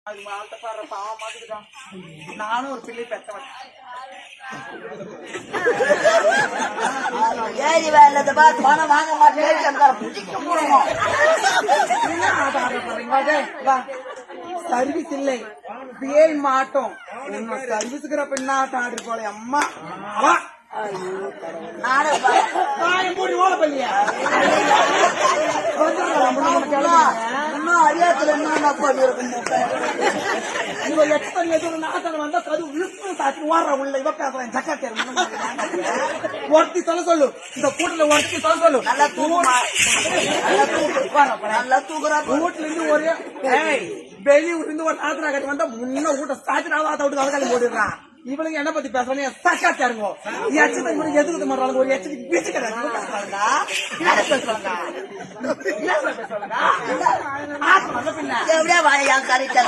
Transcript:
அது மாத்த பாரு பாவம் மாதிரிதான். நானும் ஒரு பிள்ளை பெற்றவன். ஏறி வேலை பார்த்து பணம் வாங்க மாட்டேன். சர்வீஸ் இல்லை பேய் மாட்டோம். சர்வீஸுக்குற பெண்ணாட்டம் ஆடு போல அம்மா மூடி ஓல பள்ளியா இன்னும் அறியாத்துல என்ன பண்ணிருக்கும். எத்தனை எதுவும் நாட்டம் வந்தா கது விழுப்பு சாத்தி ஓடுற உள்ள இவ பேசுறேன் சக்கா ஒருத்தி சொல்ல சொல்லு. இந்த கூட்டுல ஒருத்தி சொல்ல சொல்லு. நல்லா தூக்குறா வீட்டுல இருந்து ஒரே வெளியூர்ல இருந்து ஒரு நாத்தனா கட்டி வந்தா முன்ன வீட்டை சாத்தி நாவாத்த விட்டு வளர்க்காలి போடுறான். இவளுக்கு என்ன பத்தி பேசுறேன் சக்கா தருங்க. எதுக்கு மாட்டாங்க ஒரு எச்சரிக்கை பேச்சு கிடையாது. எப்படியா வாயா கரெக்டா